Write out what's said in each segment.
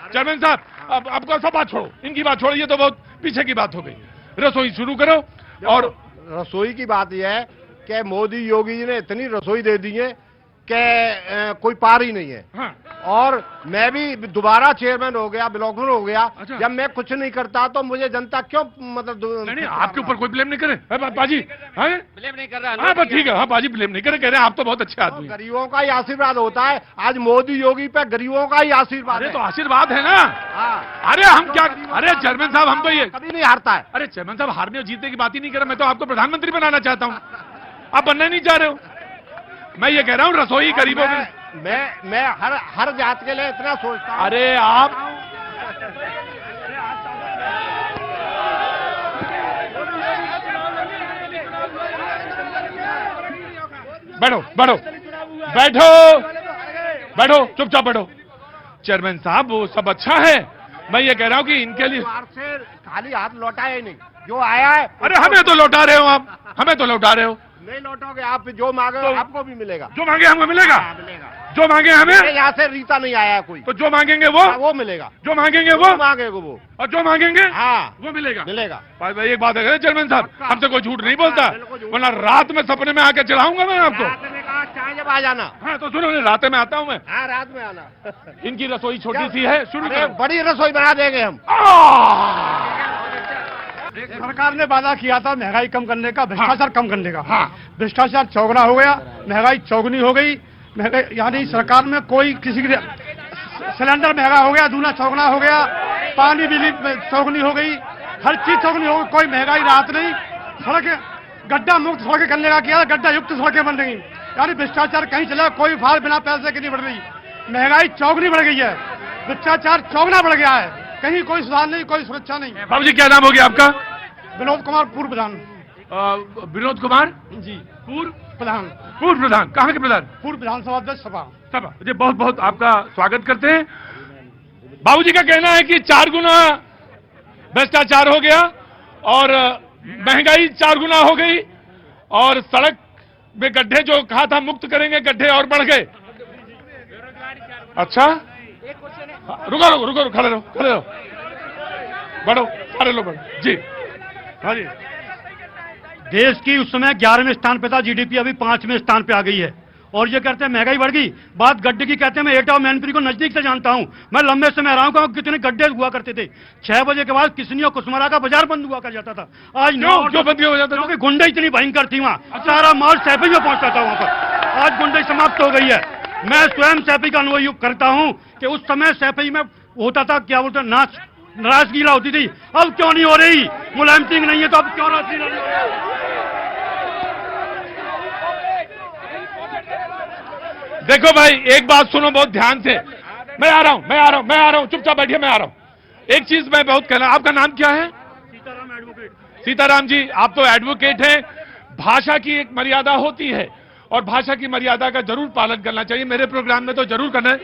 Chairman साहब, अब आपका सब बात छोड़ो, इनकी बात छोड़ो, ये तो बहुत पीछे की बात हो गई। रसोई शुरू करो। और रसोई की बात यह है कि मोदी योगी जी ने इतनी रसोई दे दी है कि कोई पार ही नहीं है। हाँ। और मैं भी दोबारा चेयरमैन हो गया, ब्लॉक में हो गया। अच्छा। जब मैं कुछ नहीं करता तो मुझे जनता क्यों मतलब नहीं, आपके ऊपर कोई ब्लेम नहीं करे बाजी। ब्लेम नहीं कर रहा। हाँ बस ठीक है, हाँ बाजी ब्लेम नहीं करे, कह रहे हैं आप तो बहुत अच्छे आदमी हैं। गरीबों का ही आशीर्वाद होता है। आज मोदी योगी पे गरीबों का ही आशीर्वाद अरे है। तो आशीर्वाद है ना। हाँ। अरे हम क्या, अरे चेयरमैन साहब हम तो ये कभी नहीं हारता है। अरे चेयरमैन साहब, हारने और जीतने की बात ही नहीं कर रहा, मैं तो आपको प्रधानमंत्री बनाना चाहता हूँ, आप बनना नहीं चाह रहे हो। मैं ये कह रहा हूँ रसोई गरीबों में। मैं हर जात के लिए इतना सोचता हूँ। अरे आप बैठो बैठो बैठो बैठो, चुपचाप बैठो। चेयरमैन साहब वो सब अच्छा है, मैं ये कह रहा हूँ कि इनके लिए से खाली हाथ लौटाया ही नहीं, जो आया है। अरे हमें तो लौटा रहे हो आप, हमें तो लौटा रहे हो। नहीं लौटोगे आप, जो मांगे तो आपको भी मिलेगा। जो मांगे हमको मिलेगा, मिलेगा। जो मांगे हमें। यहाँ से रीता नहीं आया कोई, तो जो मांगेंगे वो मिलेगा। जो मांगेंगे वो मांगेगा वो, और जो मांगेंगे हाँ वो मिलेगा। मिलेगा। भाई एक बात है चेयरमैन साहब, हमसे कोई झूठ नहीं बोलता, बिल्कुल झूठ। वरना रात में सपने में आके चढ़ाऊंगा मैं आपको। रात में कहा चाहे जब आ जाना। हाँ तो सुनो, रात में आता हूँ मैं। हाँ रात में आना। इनकी रसोई छोटी सी है, शुरू अरे करो। बड़ी रसोई बना देंगे हम। सरकार ने वादा किया था महंगाई कम करने का, भ्रष्टाचार कम करने का। हाँ। भ्रष्टाचार चौगुना हो गया, महंगाई चौगुनी हो गई। महंगाई यानी सरकार में कोई किसी की सिलेंडर महंगा हो गया, दूना चौगुना हो गया, पानी बिजली चौगुनी हो गई, हर चीज चौगुनी हो गई, कोई महंगाई राहत नहीं। सड़कें गड्ढा मुक्त सड़कें करने का किया, गड्ढा युक्त सड़कें बन रही। यानी भ्रष्टाचार कहीं चला, कोई फाल बिना पैसे की नहीं बढ़ रही। महंगाई चौगुनी बढ़ गई है, भ्रष्टाचार चौगुना बढ़ गया है, कहीं कोई सुधार नहीं, कोई सुरक्षा नहीं। बाबू जी क्या नाम हो गया आपका? विनोद कुमार, पूर्व प्रधान। विनोद कुमार जी, पूर्व प्रधान, पूर्व प्रधान। कहाँ के प्रधान? पूर्व विधानसभा अध्यक्ष सभा। सभा जी, बहुत बहुत आपका स्वागत करते हैं। बाबूजी का कहना है कि 4 गुना भ्रष्टाचार हो गया और महंगाई 4 गुना हो गई और सड़क में गड्ढे जो कहा था मुक्त करेंगे, गड्ढे और बढ़ गए। अच्छा रुको रुको रुको, खड़े रहो खड़े रहो, बढ़ो सारे लोग बढ़ो जी। हाँ जी। देश की उस समय 11वें स्थान पे था, जीडीपी अभी 5वें स्थान पे आ गई है। और ये कहते हैं महंगाई बढ़ गई, बात गड्ढे की कहते हैं। मैं एटा और मैनपुरी को नजदीक से जानता हूं, मैं लंबे समय रहा हूं, कितने गड्ढे हुआ करते थे। 6 बजे के बाद किसनी और कुसमारा का बाजार बंद हुआ कर जाता था। आज क्यों बंद हो जाता था? क्योंकि गुंडे इतनी भयंकर थी वहां, सारा माल सैफी में पहुंचता था वहां पर। आज गुंडे समाप्त हो गई है। मैं स्वयं सैफी का अनुभव करता हूं कि उस समय सैफी में होता था, क्या बोलते हैं, नाराजगी होती थी। अब क्यों नहीं हो रही? मुलायम सिंह नहीं है तो अब क्यों नाराजगी नहीं हो रही? देखो भाई एक बात सुनो बहुत ध्यान से, मैं आ रहा हूं, चुपचाप बैठिए, मैं आ रहा हूं। एक चीज मैं बहुत कहना, आपका नाम क्या है? सीताराम एडवोकेट। सीताराम जी, आप तो एडवोकेट हैं। भाषा की एक मर्यादा होती है और भाषा की मर्यादा का जरूर पालन करना चाहिए। मेरे प्रोग्राम में तो जरूर करना है,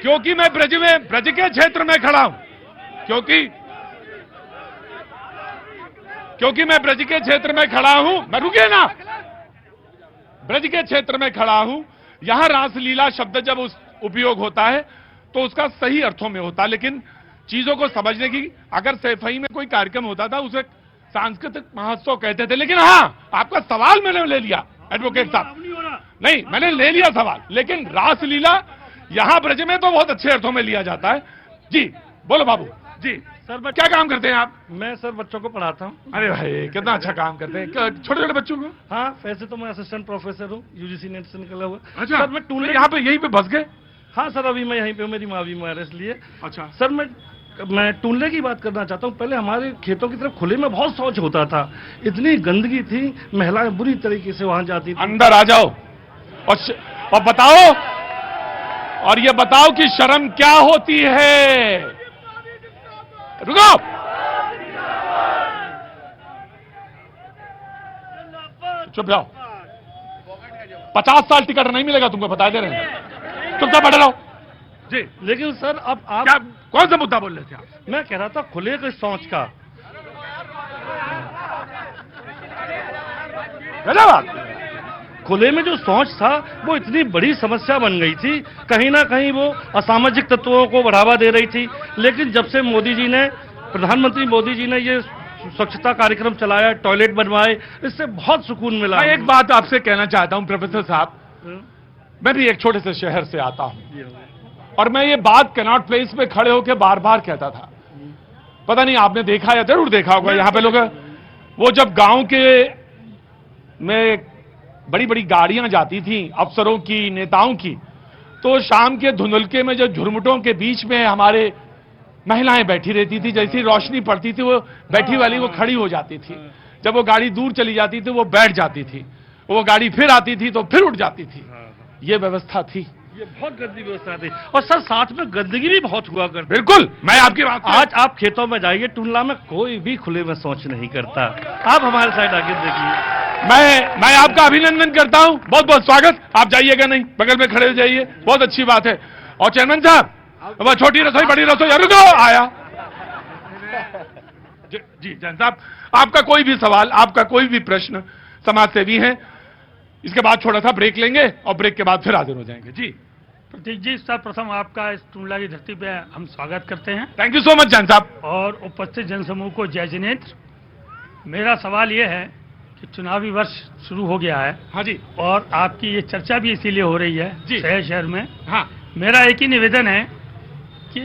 क्योंकि मैं ब्रज के क्षेत्र में खड़ा हूं, क्योंकि मैं ब्रज के क्षेत्र में खड़ा हूं। मैं रुकिए ना, ब्रज के क्षेत्र में खड़ा हूं। यहां रासलीला शब्द जब उपयोग होता है तो उसका सही अर्थों में होता है, लेकिन चीजों को समझने की, अगर सैफई में कोई कार्यक्रम होता था उसे सांस्कृतिक महोत्सव कहते थे। लेकिन हाँ, आपका सवाल मैंने ले लिया एडवोकेट साहब, नहीं मैंने ले लिया सवाल, लेकिन रासलीला यहां ब्रज में तो बहुत अच्छे अर्थों में लिया जाता है। जी बोलो बाबू जी। सर मैं क्या काम करते हैं आप? मैं सर बच्चों को पढ़ाता हूँ। अरे भाई कितना अच्छा काम करते हैं, छोटे छोटे बच्चों को। हाँ, वैसे तो मैं असिस्टेंट प्रोफेसर हूँ, यूजीसी नेट से निकला हुआ। अच्छा सर मैं टूनले यहाँ पे यहीं पे बस गए? हाँ सर, अभी मैं यहीं पे, मेरी माँ बीमार है इसलिए। अच्छा सर मैं टूनले की बात करना चाहता हूँ। पहले हमारे खेतों की तरफ खुले में बहुत शौच होता था, इतनी गंदगी थी, महिलाएं बुरी तरीके से वहां जाती थी। अंदर आ जाओ और बताओ, और ये बताओ कि शर्म क्या होती है। रुको, चुप जाओ, 50 साल टिकट नहीं मिलेगा तुमको, बता दे रहे हैं। चुपचाप बैठे रहो जी। लेकिन सर अब आप क्या, कौन सा मुद्दा बोल रहे थे आप? मैं कह रहा था खुले के शौच का। गजब बात, खुले में जो शौच था वो इतनी बड़ी समस्या बन गई थी, कहीं ना कहीं वो असामाजिक तत्वों को बढ़ावा दे रही थी। लेकिन जब से प्रधानमंत्री मोदी जी ने ये स्वच्छता कार्यक्रम चलाया, टॉयलेट बनवाए, इससे बहुत सुकून मिला। मैं एक बात आपसे कहना चाहता हूं प्रोफेसर साहब, मैं भी एक छोटे से शहर से आता हूं और मैं ये बात कनॉट प्लेस पे खड़े होकर बार बार कहता था, पता नहीं आपने देखा या जरूर देखा होगा, यहां पे लोग वो जब गांव के में बड़ी बड़ी गाड़ियां जाती थी अफसरों की, नेताओं की, तो शाम के धुंधलके में जो झुरमुटों के बीच में हमारे महिलाएं बैठी रहती थी, जैसी रोशनी पड़ती थी वो बैठी वाली वो खड़ी हो जाती थी, जब वो गाड़ी दूर चली जाती थी वो बैठ जाती थी, वो गाड़ी फिर आती थी तो फिर उठ जाती थी। ये व्यवस्था थी, ये बहुत गंदी व्यवस्था थी। और सर साथ में गंदगी भी बहुत हुआ करती। बिल्कुल, मैं आपकी बात, आज आप खेतों में जाइए, टुंडला में कोई भी खुले में शौच नहीं करता। आप हमारे साइड आगे देखिए। मैं आपका अभिनंदन करता हूं, बहुत बहुत स्वागत। आप जाइएगा नहीं, बगल में खड़े हो जाइए, बहुत अच्छी बात है। और चेयरमैन साहब, वह छोटी रसोई बड़ी रसोई, रुको, आया जी जैन साहब, आपका कोई भी सवाल, आपका कोई भी प्रश्न, समाज सेवी हैं। इसके बाद छोटा सा ब्रेक लेंगे और ब्रेक के बाद फिर हाजिर हो जाएंगे। जी प्रतीक जी, सर्वप्रथम आपका इस टुंडला की धरती पे हम स्वागत करते हैं thank you so much Jain साहब, और उपस्थित जनसमूह को जय जिनेन्द्र। मेरा सवाल ये है कि चुनावी वर्ष शुरू हो गया है। हाँ जी, और आपकी ये चर्चा भी इसीलिए हो रही है जी। शहर शहर में। हाँ मेरा एक ही निवेदन है कि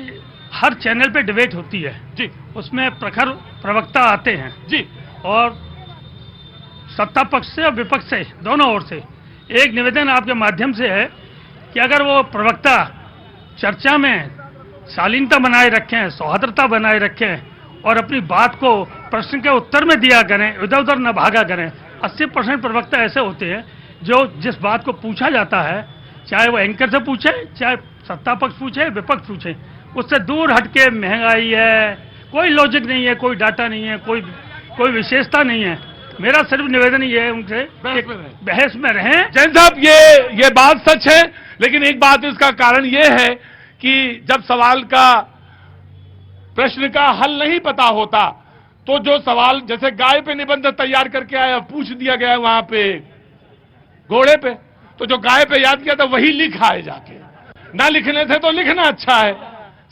हर चैनल पे डिबेट होती है जी, उसमें प्रखर प्रवक्ता आते हैं जी, और सत्ता पक्ष से और विपक्ष से दोनों ओर से एक निवेदन आपके माध्यम से है कि अगर वो प्रवक्ता चर्चा में शालीनता बनाए रखें, सौहार्दता बनाए रखें और अपनी बात को प्रश्न के उत्तर में दिया करें, इधर उधर न भागा करें। 80% प्रवक्ता ऐसे होते हैं जो जिस बात को पूछा जाता है, चाहे वो एंकर से पूछे, चाहे सत्ता पक्ष पूछे, विपक्ष पूछे, उससे दूर हटके महंगाई है, कोई लॉजिक नहीं है, कोई डाटा नहीं है, कोई विशेषता नहीं है। मेरा सिर्फ निवेदन ये है उनसे बहस में रहें। जैन साहब, ये बात सच है, लेकिन एक बात इसका कारण ये है कि जब सवाल का, प्रश्न का हल नहीं पता होता तो जो सवाल, जैसे गाय पे निबंध तैयार करके आया, पूछ दिया गया वहां पे घोड़े पे, तो जो गाय पे याद किया था वही लिखा है जाके, ना लिखने से तो लिखना अच्छा है।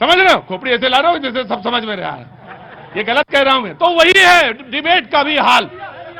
समझ रहे हो, खोपड़ी ऐसे ला रहा हो जैसे सब समझ में रहा है, ये गलत कह रहा हूं मैं। तो वही है डिबेट का भी हाल,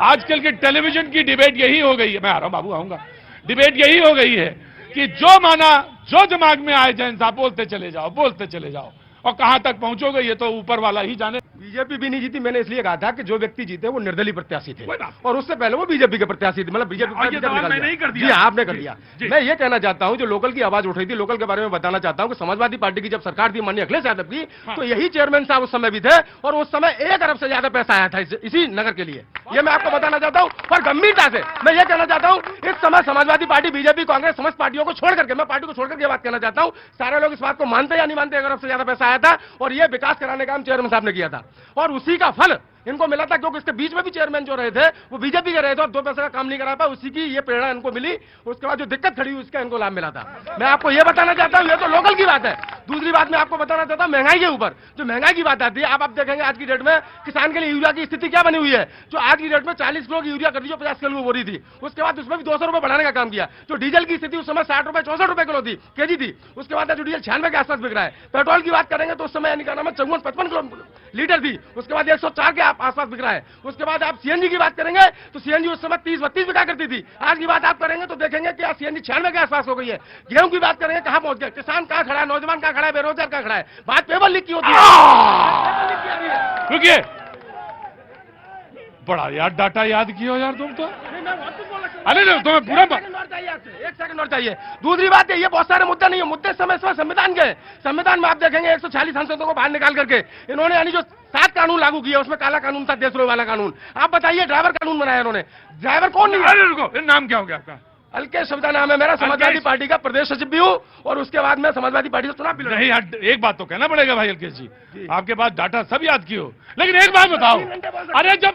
आजकल की टेलीविजन की डिबेट यही हो गई है। मैं आ रहा हूं बाबू, आऊंगा। डिबेट यही हो गई है कि जो माना, जो दिमाग में आए जैन साहब बोलते चले जाओ, बोलते चले जाओ, और कहां तक पहुंचोगे ये तो ऊपर वाला ही जाने। बीजेपी भी नहीं जीती, मैंने इसलिए कहा था कि जो व्यक्ति जीते वो निर्दलीय प्रत्याशी थे, और उससे पहले वो बीजेपी के प्रत्याशी थे, मतलब बीजेपी मैंने कर दिया। जी आपने कर दिया। मैं ये कहना चाहता हूं, जो लोकल की आवाज उठ रही थी, लोकल के बारे में बताना चाहता हूं कि समाजवादी पार्टी की जब सरकार थी माननीय अखिलेश यादव की, तो यही चेयरमैन साहब उस समय भी थे, और उस समय 1 अरब से ज्यादा पैसा आया था इसी नगर के लिए। ये मैं आपको बताना चाहता हूं, और गंभीरता से मैं ये कहना चाहता हूं, इस समय समाजवादी पार्टी, बीजेपी, कांग्रेस, समस्त पार्टियों को छोड़ करके, मैं पार्टी को छोड़ करके बात कहना चाहता हूं, सारे लोग इस बात को मानते या नहीं मानते, 1 अरब से ज्यादा पैसा आया था, और ये विकास कराने का काम चेयरमैन साहब ने किया था, और उसी का फल इनको मिला था, क्योंकि इसके बीच में भी चेयरमैन जो रहे थे वो बीजेपी के रहे थे और 2 पैसे का काम नहीं करा पाए, उसी की ये प्रेरणा इनको मिली। उसके बाद जो दिक्कत खड़ी हुई उसका इनको लाभ मिला था। मैं आपको ये बताना चाहता हूं, ये तो लोकल की बात है। दूसरी बात मैं आपको बताना चाहता हूं, महंगाई के ऊपर, जो महंगाई की बात आती है, आप देखेंगे आज की डेट में किसान के लिए यूरिया की स्थिति क्या बनी हुई है। जो आज की डेट में 40 किलो की यूरिया कर दी, जो 50 किलो हो रही थी, उसके बाद उसमें भी 200 रुपए बढ़ाने का काम किया। जो डीजल की स्थिति उस समय 60 रुपए 64 रुपए किलो थी, केजी थी, उसके बाद जो डीजल 96 के आसपास बिक रहा है। पेट्रोल की बात करेंगे तो उस समय यानी कहना 54-55 लीटर थी, उसके बाद 104 के आसपास बिक रहा है। उसके बाद आप सीएनजी की बात करेंगे तो सीएनजी उस समय 30-32 बिका करती थी। आज की बात आप करेंगे तो देखेंगे कि सीएनजी 96 के आसपास हो गई है। गेहूं की बात करेंगे कहां पहुंच गए, किसान कहां खड़ा है, नौजवान कहां खड़ा है, बेरोजगार कहां खड़ा है। बात पेपर लीक की होती है। रुकिए, बड़ा यार डाटा याद किया यार तुम तो। अरे तुम्हें पूरा 1 सेकंड और चाहिए। दूसरी बात है, ये बहुत सारे मुद्दे नहीं है, मुद्दे समय संविधान के। संविधान में आप देखेंगे 140 सांसदों को बाहर निकाल करके इन्होंने यानी जो 7 कानून लागू किया, उसमें काला कानून था, देशद्रोह वाला कानून। आप बताइए, ड्राइवर कानून बनाया इन्होंने, ड्राइवर कौन नहीं है? रुको, नाम क्या हो गया आपका? अलकेश सविता नाम है मेरा, समाजवादी पार्टी का प्रदेश सचिव भी हूँ, और उसके बाद मैं समाजवादी पार्टी से चुनाव भी लड़ा। नहीं यार, एक बात तो कहना पड़ेगा भाई अलकेश जी, आपके पास डाटा सब याद की हो, लेकिन एक बात बताओ, अरे जब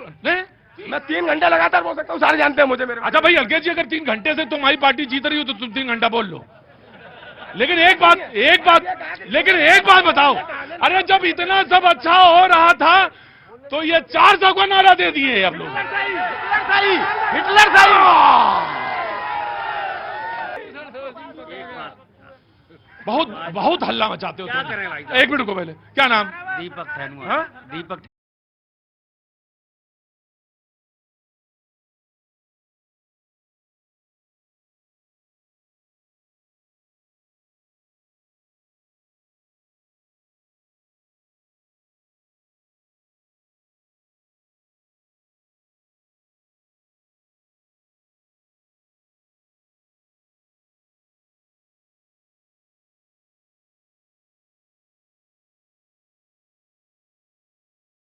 मैं 3 घंटे लगातार बोल सकता हूँ, सारे जानते हैं मुझे मेरे। अच्छा भाई अलकेश जी, अगर 3 घंटे से तुम्हारी पार्टी जीत रही हो तो तुम 3 घंटा बोल लो, लेकिन एक बात बताओ, अरे जब इतना सब अच्छा हो रहा था तो ये 400 का नारा दे दिए अब लोग। हिटलर सही। बहुत बहुत हल्ला मचाते हो क्या तुम। करें भाई? एक मिनट को पहले, क्या नाम? दीपक थैनुआ। हाँ? दीपक